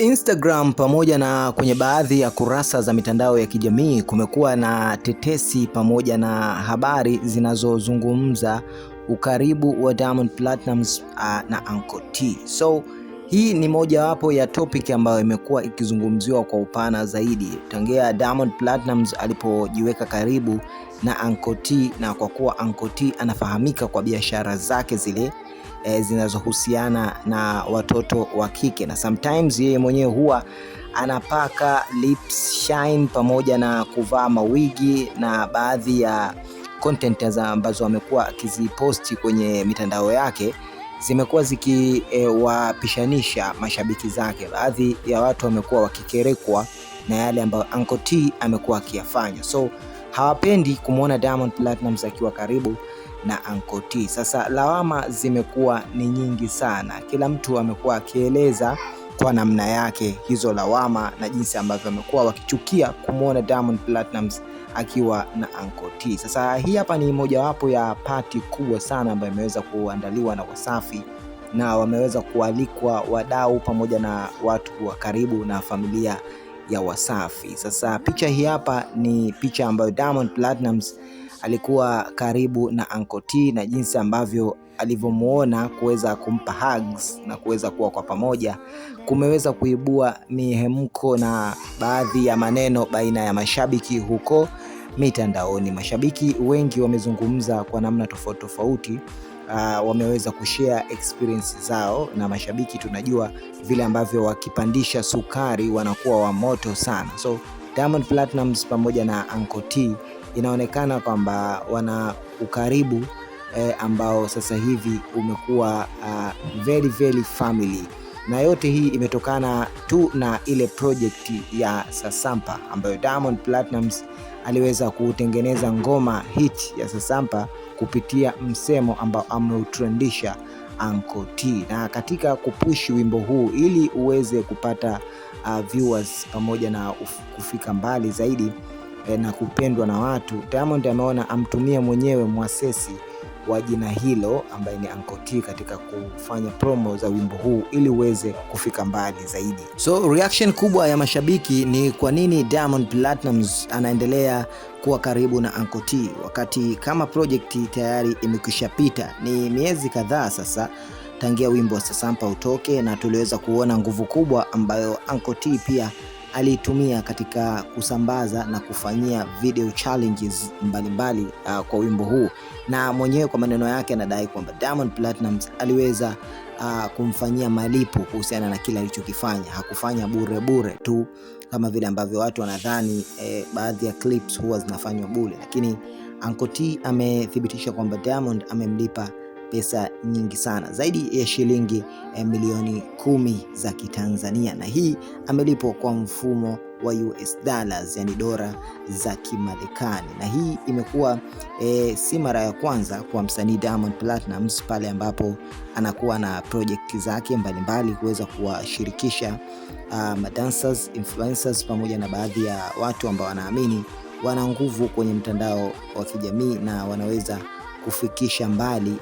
Instagram pamoja na kwenye baadhi ya kurasa za mitandao ya kijamii kumekuwa na tetesi pamoja na habari zinazozungumza ukaribu wa Diamond Platnumz na Uncle T. So hii ni mojawapo ya topic ambayo imekuwa ikizungumziwa kwa upana zaidi tangia Diamond Platnumz alipojiweka karibu na Uncle T, na kwa kuwa Uncle T anafahamika kwa biashara zake zile zinazohusiana na watoto wa kike, na sometimes yeye mwenyewe huwa anapaka lips shine pamoja na kuvaa mawigi, na baadhi ya content ambazo amekuwa akiziposti kwenye mitandao yake zimekuwa zikiwapishanisha mashabiki zake. Baadhi ya watu wamekuwa wakikerekwa na yale ambayo Uncle T amekuwa akiyafanya, so hawapendi kumuona Diamond Platnumz akiwa karibu na Uncle T. Sasa lawama zimekuwa ni nyingi sana, kila mtu amekuwa akieleza kwa namna yake hizo lawama na jinsi ambavyo amekuwa wakichukia kumuona Diamond Platnumz akiwa na Uncle T. Sasa hii hapa ni mojawapo ya party kubwa sana ambayo imeweza kuandaliwa na Wasafi, na wameweza kualikwa wadau pamoja na watu wa karibu na familia ya Wasafi. Sasa picha hii hapa ni picha ambayo Diamond Platnumz alikuwa karibu na Uncle T, na jinsi ambavyo alivyomuona kuweza kumpa hugs na kuweza kuwa kwa pamoja kumeweza kuibua mihemko na baadhi ya maneno baina ya mashabiki huko mitandaoni. Mashabiki wengi wamezungumza kwa namna tofauti tofauti, wameweza kushare experience zao, na mashabiki tunajua vile ambavyo wakipandisha sukari wanakuwa wa moto sana. So Diamond Platnumz pamoja na Uncle T inaonekana kwamba wana ukaribu ambao sasa hivi umekuwa very family, na yote hii imetokana tu na ile project ya Sasampa ambayo Diamond Platnumz aliweza kutengeneza ngoma hit ya Sasampa kupitia msemo ambao ameutrendisha Uncle T, na katika kupush wimbo huu ili uweze kupata viewers pamoja na kufika mbali zaidi na kupendwa na watu, Diamond ameona amtumie mwenyewe mwasesi wa jina hilo ambaye ni Uncle T katika kufanya promo za wimbo huu ili uweze kufika mbali zaidi. So reaction kubwa ya mashabiki ni kwa nini Diamond Platnumz anaendelea kuwa karibu na Uncle T wakati kama project tayari imekishapita. Ni miezi kadhaa sasa tangia wimbo wa Sasampa utoke, na tuliweza kuona nguvu kubwa ambayo Uncle T pia alitumia katika kusambaza na kufanyia video challenges mbalimbali kwa wimbo huu, na mwenyewe kwa maneno yake anadai kwamba Diamond Platnumz aliweza kumfanyia malipo kuhusiana na kila alichokifanya. Hakufanya bure tu kama vile ambavyo watu wanadhani baadhi ya clips huwa zinafanywa bure, lakini Uncle T amethibitisha kwamba Diamond amemlipa pesa nyingi sana, zaidi ya shilingi milioni 10 za Kitanzania, na hii amelipwa kwa mfumo wa US dollars, yani dola za Kimarekani. Na hii imekuwa si mara ya kwanza kwa msanii Diamond Platnumz pale ambapo anakuwa na project zake mbalimbali kuweza kuwashirikisha madancers, influencers pamoja na baadhi ya watu ambao wanaamini wana nguvu kwenye mtandao wa kijamii na wanaweza kufikisha mbali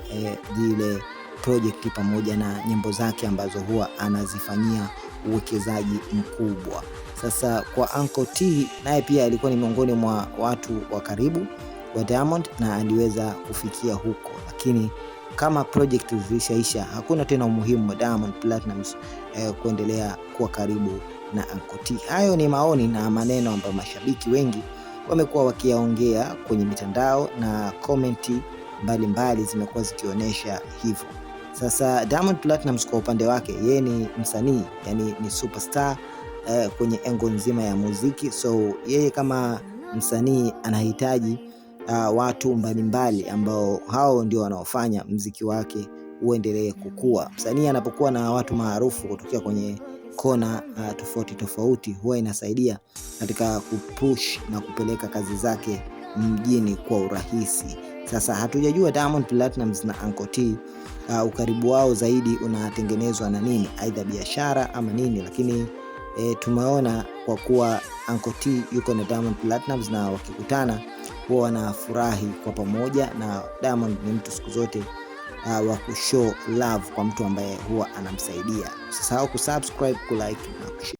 zile project pamoja na nyimbo zake ambazo huwa anazifanyia uwekezaji mkubwa. Sasa kwa Uncle T, naye pia alikuwa ni miongoni mwa watu wa karibu wa Diamond na aliweza kufikia huko, lakini kama project zilishaisha hakuna tena umuhimu wa Diamond Platnumz kuendelea kuwa karibu na Uncle T. Hayo ni maoni na maneno ambayo mashabiki wengi wamekuwa wakiyaongea kwenye mitandao, na komenti mbalimbali zimekuwa zikionyesha hivyo. Sasa Diamond Platnumz kwa upande wake, yeye ni msanii, yani ni superstar kwenye engo nzima ya muziki. So yeye kama msanii anahitaji watu mbalimbali ambao hao ndio wanaofanya muziki wake uendelee kukua. Msanii anapokuwa na watu maarufu kutokea kwenye kona tofauti tofauti, huwa inasaidia katika kupush na kupeleka kazi zake mjini kwa urahisi. Sasa hatujajua Diamond Platnumz na Uncle T ukaribu wao zaidi unatengenezwa na nini, aidha biashara ama nini, lakini tumeona kwa kuwa Uncle T yuko na Diamond Platnumz na wakikutana huwa wanafurahi kwa pamoja, na Diamond ni mtu siku zote wa kushow love kwa mtu ambaye huwa anamsaidia. Usisahau kusubscribe, kulike na kushare.